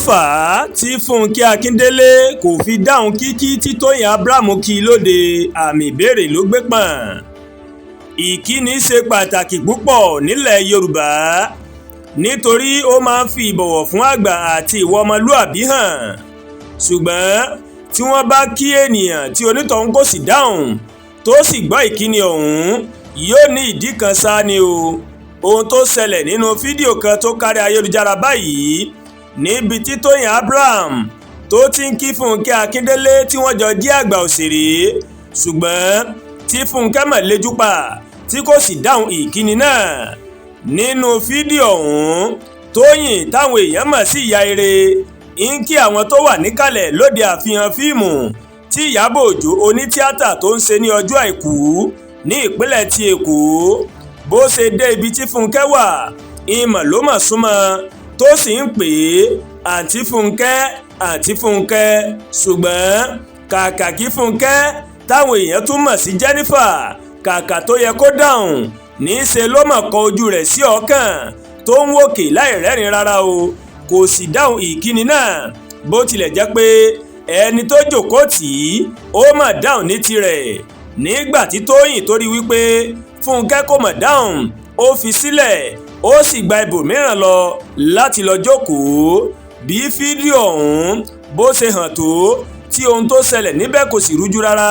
fà á tí Funke Akindele kò fi dáhùn kíkí tí Toyinabraham kí lóde àmì ìbéèrè ló gbé pọ̀n. Ìkíni ṣe pàtàkì púpọ̀ nílẹ̀ Yorùbá nítorí ó máa ń fi ìbọ̀wọ̀ fún àgbà àti ìwà ọmọlúàbí hàn. Ṣùgbọ́n tí wọ́n bá kí ènìyàn tí onítọ̀hún kò sì dáhùn tó sì gbọ́ ìkíni ọ̀hún yóò ní ìdí kan ṣáá ni o. Ohun tó ṣẹlẹ̀ nínú fídíò kan tó kárí ayélujára báyìí níbi tí Toyinabraham tó ti ń kí Funke Akindele tí wọ́n jọ jẹ́ àgbà òṣèré, ṣùgbọ́n tí Funke mọ̀ léjú pa tí kò sì dáhùn ìkíni náà. Nínú fídíò ọ̀hún, Toyin táwọn èèyàn mọ̀ sí ìyá eré ń kí àwọn tó wà níkàlẹ̀ lóde àfihàn fíìmù tí Ìyábọ̀ Òjó onítíátà tó ń ṣe ní ọjọ́ àìkú ní ìpínlẹ̀ ti Èkó. Bó ṣe dé ibi tí Funke wà, ìmọ̀ ló mọ̀ súnmọ́ tó sì ń pè é àǹtí Funke àǹtí Funke, ṣùgbọ́n kàkà kí Funke táwọn èèyàn tún mọ̀ sí Jennifer kàkà tó yẹ kó dáhùn níṣe ló mọ̀ kọ ojú rẹ̀ sí ọ̀kan tó ń wòkè láì rẹ́rìn rárá o, kò sì dáhùn ìkíni náà bó tilẹ̀ jẹ́ pé ẹni tó jókòó tì í ó mọ̀ dáhùn ní tirẹ̀. Nígbà tí Toyin torí wípé Funke kò mọ̀ dáhùn, ó fi sílẹ̀ ó sì gba ibòmíràn lọ láti lọ jókòó. Bí fídíò ọ̀hún bó ṣe hàn tó tí ohun tó ṣẹlẹ̀ níbẹ̀ kò sì rújú rárá.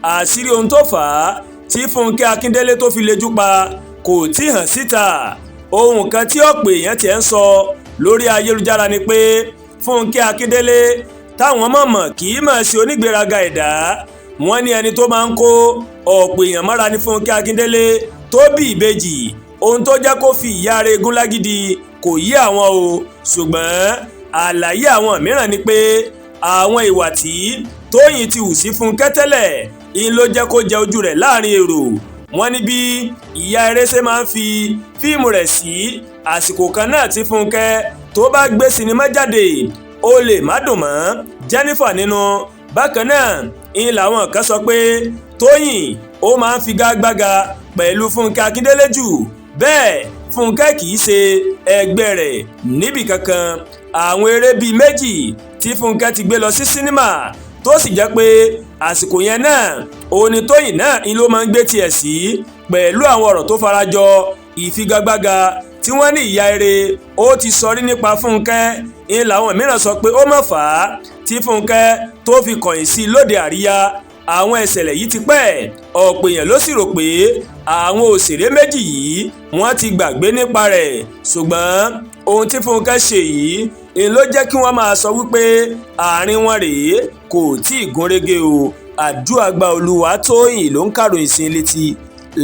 Àṣírí ohun tó fà á tí Funke Akindele tó fi lejú pa kò tí hàn síta. Ohun kan tí ọ̀pọ̀ èèyàn tiẹ̀ ń sọ lórí ayélujára ni pé Funke Akindele táwọn mọ̀mọ̀ kì í máa ṣe onígbéraga ẹ̀dá. Wọ́n ní ẹni tó máa ń kó ọ̀pọ̀ èèyàn mọ́ra ní Funke Akindele tó bí ìbejì. Ohun tó jẹ́ kó fi ìyá rẹ̀ gún lágídí kò yé àwọn o, ṣùgbọ́n àlàyé àwọn mìíràn ni pé àwọn ìwà tí Toyin ti hù sí Funke tẹ́lẹ̀ ń ló jẹ́ kó jẹ ojú rẹ̀ láàrin èrò. Wọ́n ní bí ìyá eré ṣe máa ń fi fíìmù rẹ̀ sí àsìkò kan náà tí Funke tó bá gbé sinimá jáde ó lè má dùn mọ́ Jennifer nínú. Bákan náà ń làwọn kan sọ pé Toyin ó máa ń figagbága pẹ̀lú Funke Akindele jù, bẹ́ẹ̀ Funke kì í ṣe ẹgbẹ́ rẹ̀ níbì kankan. Àwọn eré bíi méjì tí Funke ti gbé lọ sí sinimá tó sì jẹ́ pé àsìkò yẹn náà òun ni Toyin náà ń ló máa ń gbé tiẹ̀ sí pẹ̀lú àwọn ọ̀rọ̀ tó farajọ ìfigagbága tí wọ́n ní ìyá eré ó ti sọ rí nípa Funke. ń làwọn mìíràn sọ pé ó mọ̀ fà á tí Funke tó fi kọ̀yìn sí lóde àríyá. Àwọn ìṣẹ̀lẹ̀ yìí ti pẹ́, ọ̀pọ̀ èèyàn ló sì rò pé àwọn òṣèré méjì yìí wọ́n ti gbàgbé nípa rẹ̀, ṣùgbọ́n ohun tí Funke ṣe yìí ń ló jẹ́ kí wọ́n máa sọ wípé àárín wọn rèé kò tí ì gúnrégé o. Àdúràgbà Olúwatóyìn ló ń kàròyìn sí létí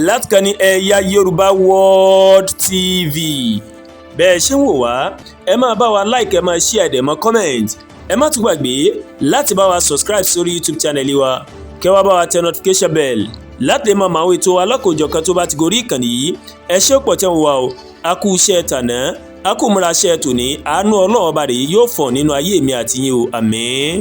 láti kàn ní Ẹ̀yà Yorùbá World TV. Bẹ́ẹ̀ ṣe ń wò wá, ẹ máa bá wa like, ẹ máa share, ẹ máa comment. Ẹ má tún gbàgbé láti bá wa subscribe sórí YouTube channel wa, kẹ́ wá bá wa tẹ notification bell láti lè máa máa wo ètò alákòójọ̀kan tó bá ti gorí ìkànnì yìí. Ẹ ṣé pọ̀ tẹ́ ń wá o, a kú iṣẹ́ tàná, a kú múra iṣẹ́ tòní, àánú Ọlọ́run ọba rèé yóò fọ̀ nínú ayé mi àti yín o, àmín.